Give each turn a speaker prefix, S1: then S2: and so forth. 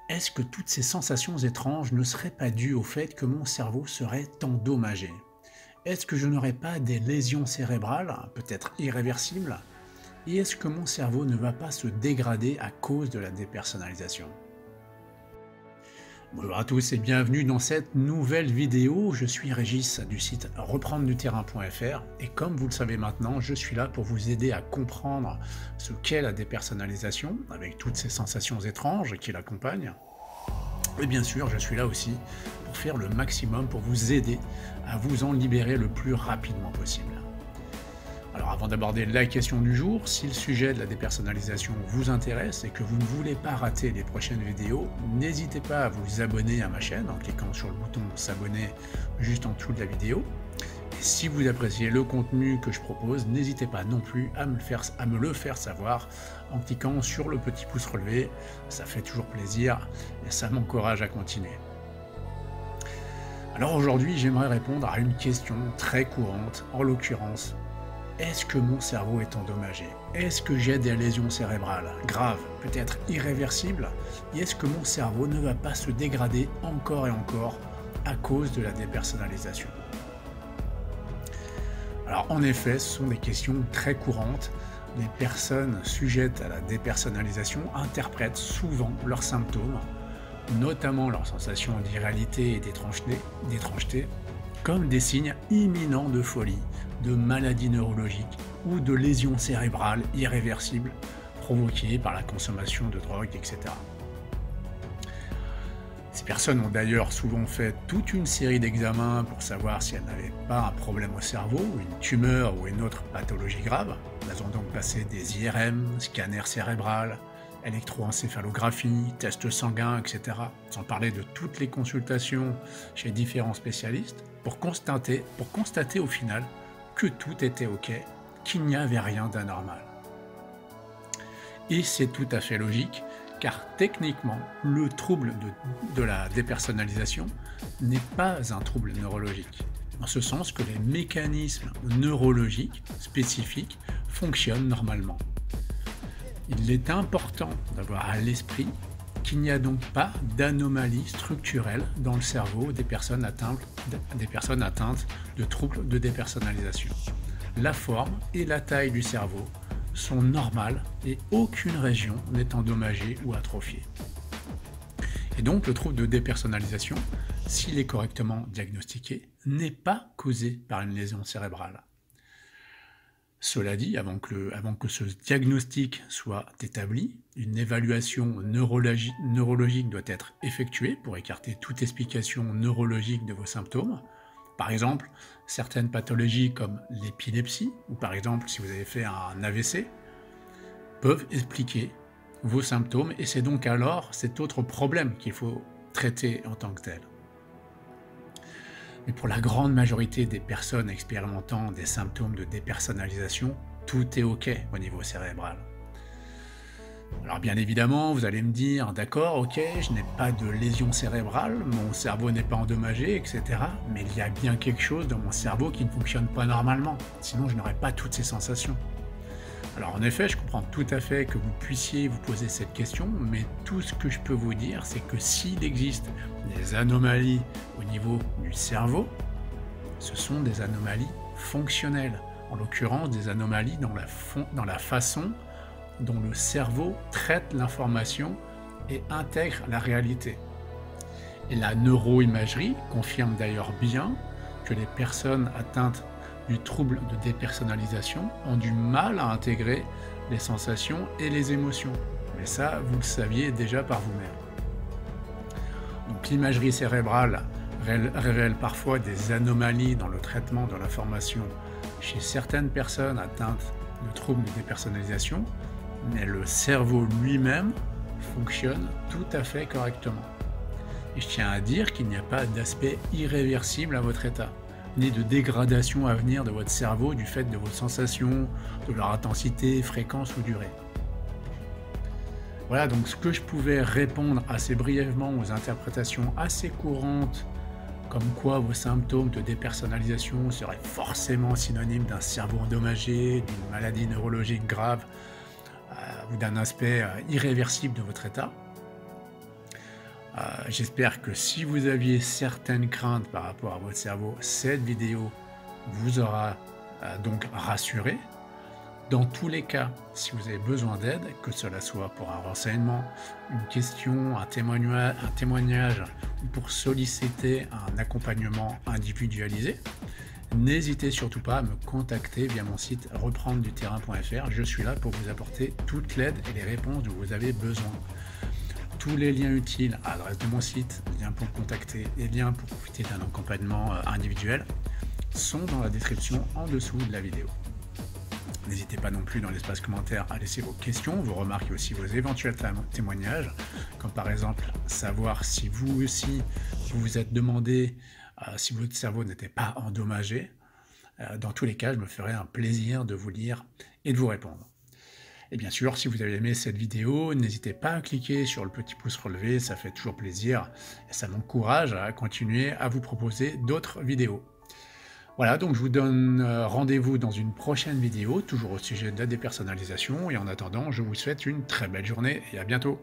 S1: Est-ce que toutes ces sensations étranges ne seraient pas dues au fait que mon cerveau serait endommagé? Est-ce que je n'aurais pas des lésions cérébrales, peut-être irréversibles? Et est-ce que mon cerveau ne va pas se dégrader à cause de la dépersonnalisation? Bonjour à tous et bienvenue dans cette nouvelle vidéo. Je suis Régis du site reprendreduterrain.fr et comme vous le savez maintenant, je suis là pour vous aider à comprendre ce qu'est la dépersonnalisation avec toutes ces sensations étranges qui l'accompagnent. Et bien sûr, je suis là aussi pour faire le maximum pour vous aider à vous en libérer le plus rapidement possible. Alors avant d'aborder la question du jour, si le sujet de la dépersonnalisation vous intéresse et que vous ne voulez pas rater les prochaines vidéos, n'hésitez pas à vous abonner à ma chaîne en cliquant sur le bouton s'abonner juste en dessous de la vidéo. Et si vous appréciez le contenu que je propose, n'hésitez pas non plus à me le faire savoir en cliquant sur le petit pouce relevé. Ça fait toujours plaisir et ça m'encourage à continuer. Alors aujourd'hui, j'aimerais répondre à une question très courante, en l'occurrence, est-ce que mon cerveau est endommagé? Est-ce que j'ai des lésions cérébrales graves, peut-être irréversibles? Et est-ce que mon cerveau ne va pas se dégrader encore et encore à cause de la dépersonnalisation? Alors en effet, ce sont des questions très courantes. Les personnes sujettes à la dépersonnalisation interprètent souvent leurs symptômes, notamment leurs sensations d'irréalité et d'étrangeté, comme des signes imminents de folie, de maladie neurologique ou de lésions cérébrales irréversibles provoquées par la consommation de drogue, etc. Ces personnes ont d'ailleurs souvent fait toute une série d'examens pour savoir si elles n'avaient pas un problème au cerveau, une tumeur ou une autre pathologie grave. Elles ont donc passé des IRM, scanners cérébral, électroencéphalographie, tests sanguins, etc. Sans parler de toutes les consultations chez différents spécialistes pour constater au final que tout était OK, qu'il n'y avait rien d'anormal. Et c'est tout à fait logique, car techniquement, le trouble de la dépersonnalisation n'est pas un trouble neurologique, en ce sens que les mécanismes neurologiques spécifiques fonctionnent normalement. Il est important d'avoir à l'esprit qu'il n'y a donc pas d'anomalie structurelle dans le cerveau des personnes atteintes de troubles de dépersonnalisation. La forme et la taille du cerveau sont normales et aucune région n'est endommagée ou atrophiée. Et donc le trouble de dépersonnalisation, s'il est correctement diagnostiqué, n'est pas causé par une lésion cérébrale. Cela dit, avant que ce diagnostic soit établi, une évaluation neurologique doit être effectuée pour écarter toute explication neurologique de vos symptômes. Par exemple, certaines pathologies comme l'épilepsie, ou par exemple si vous avez fait un AVC, peuvent expliquer vos symptômes et c'est donc alors cet autre problème qu'il faut traiter en tant que tel. Mais pour la grande majorité des personnes expérimentant des symptômes de dépersonnalisation, tout est OK au niveau cérébral. Alors bien évidemment, vous allez me dire, d'accord, OK, je n'ai pas de lésion cérébrale, mon cerveau n'est pas endommagé, etc. Mais il y a bien quelque chose dans mon cerveau qui ne fonctionne pas normalement, sinon je n'aurais pas toutes ces sensations. Alors en effet, je comprends tout à fait que vous puissiez vous poser cette question, mais tout ce que je peux vous dire, c'est que s'il existe des anomalies au niveau du cerveau, ce sont des anomalies fonctionnelles, en l'occurrence des anomalies dans la façon dont le cerveau traite l'information et intègre la réalité. Et la neuroimagerie confirme d'ailleurs bien que les personnes atteintes du trouble de dépersonnalisation ont du mal à intégrer les sensations et les émotions. Mais ça, vous le saviez déjà par vous-même. Donc l'imagerie cérébrale révèle parfois des anomalies dans le traitement de l'information chez certaines personnes atteintes de troubles de dépersonnalisation, mais le cerveau lui-même fonctionne tout à fait correctement. Et je tiens à dire qu'il n'y a pas d'aspect irréversible à votre état, ni de dégradation à venir de votre cerveau du fait de vos sensations, de leur intensité, fréquence ou durée. Voilà donc ce que je pouvais répondre assez brièvement aux interprétations assez courantes comme quoi vos symptômes de dépersonnalisation seraient forcément synonymes d'un cerveau endommagé, d'une maladie neurologique grave ou d'un aspect irréversible de votre état. J'espère que si vous aviez certaines craintes par rapport à votre cerveau, cette vidéo vous aura donc rassuré. Dans tous les cas, si vous avez besoin d'aide, que cela soit pour un renseignement, une question, un témoignage ou pour solliciter un accompagnement individualisé, n'hésitez surtout pas à me contacter via mon site reprendreduterrain.fr. Je suis là pour vous apporter toute l'aide et les réponses dont vous avez besoin. Tous les liens utiles, adresse de mon site, lien pour me contacter et lien pour profiter d'un accompagnement individuel sont dans la description en dessous de la vidéo. N'hésitez pas non plus dans l'espace commentaire à laisser vos questions, vos remarques et aussi vos éventuels témoignages, comme par exemple savoir si vous aussi vous vous êtes demandé si votre cerveau n'était pas endommagé. Dans tous les cas, je me ferai un plaisir de vous lire et de vous répondre. Et bien sûr, si vous avez aimé cette vidéo, n'hésitez pas à cliquer sur le petit pouce relevé, ça fait toujours plaisir et ça m'encourage à continuer à vous proposer d'autres vidéos. Voilà, donc je vous donne rendez-vous dans une prochaine vidéo, toujours au sujet de la dépersonnalisation, et en attendant, je vous souhaite une très belle journée et à bientôt.